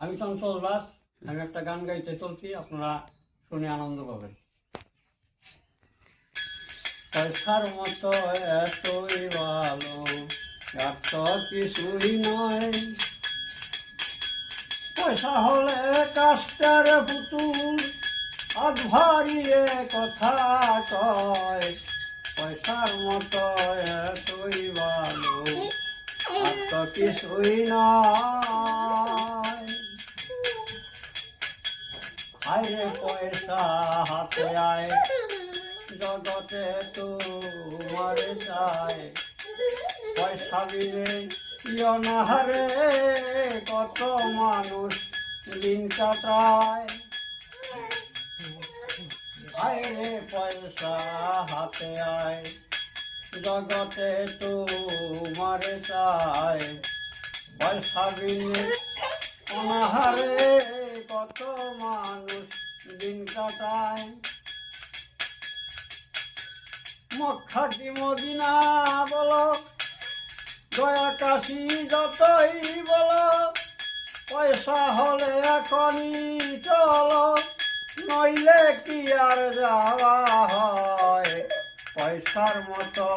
আমি চঞ্চল দাস। আমি একটা গান গাইতে চলছি, আপনারা শুনে আনন্দ পাবেন। পয়সার মতো এতই ভালো আর তো কিছুই নয়, পয়সা হলে কাস্টার পুতুল আজ ভারিয়ে কথা কয়। পয়সার মতো এতই ভালো আর তো কিছুই নয়। আরে পয়সা হাতে আয়, জগতে তোমার চায়। পয়সা বিনে অনাহারে কত মানুষ দিন কাটায়। আরে পয়সা হাতে আয়, জগতে তোমার চায়। পয়সা বিনে অনাহারে কত মানুষ দিন কাটায়। মক্কা কি মদিনা বলো, দয়া কাশি যতই বলো, পয়সা হলে এখনই চলো, নইলে কি আর যাওয়া হয়। পয়সার মতো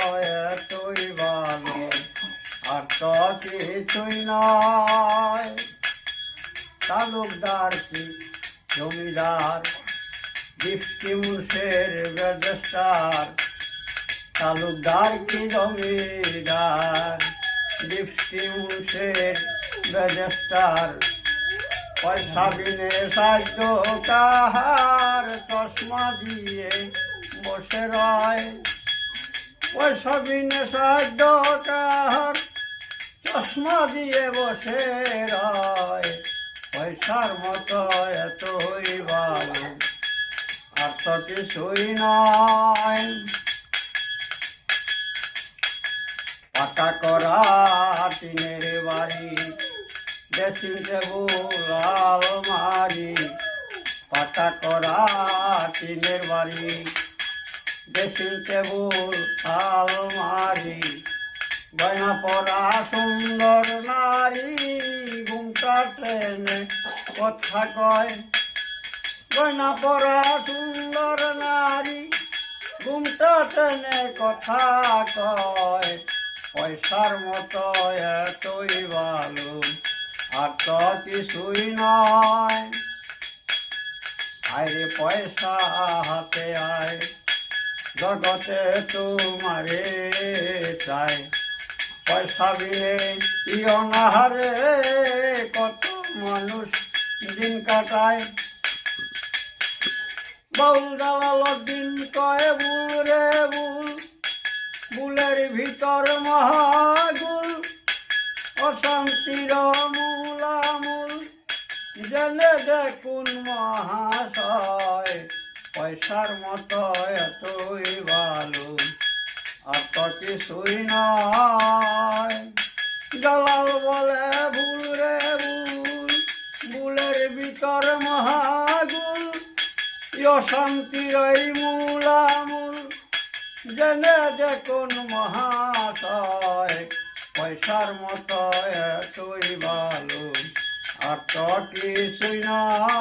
এতই ভালো আর তো কিছুই নয়। তালুকদার কি জমিদার, ডিপটি মুন্সের রেজিস্ট্রার। তালুকদার কি জমিদার, ডিপটি মুন্সের রেজিস্ট্রার। পয়সা বিনে সাহায্য কাহার, চশমা দিয়ে বসে রয়। পয়সা বিনে সাহায্য কাহার, চশমা দিয়ে বসে রয়। পয়সার মতো এতই ভালো আর তো কিছুই নয়। পাকা করা টিনের বাড়ি, ড্রেসিং টেবিল আলমারি। পাকা করা টিনের বাড়ি, ড্রেসিং টেবিল আলমারি। গয়না পরা সুন্দর নারী, ঘুমটা ট্রেনে কথা কয়। গয়না পরা সুন্দর নারী, ঘুমটা ট্রেনে কথা কয়। পয়সার মতো এতই ভালো আর তো কিছুই নয়। আরে পয়সা হাতে আয়, জগতে তোমারে চায়। পয়সা বিনে অনাহারে কত মানুষ দিন কাটায়। বাউল দালাল দিন কয় বুল রে বুল, বুলের ভিতর মহাগুল। অশান্তির মূলামূল জেনে দেখুন মহাশয়। পয়সার মতো এতই ভালো আর তো কিছুই নয়। দালাল বলে ভুল রে ভুল, বুলের ভিতর মহাগুল। অশান্তির এই মূলামূল জেনে দেখুন মহাশয়। পয়সার মতো এতই ভালো আর তো কিছুই নয়।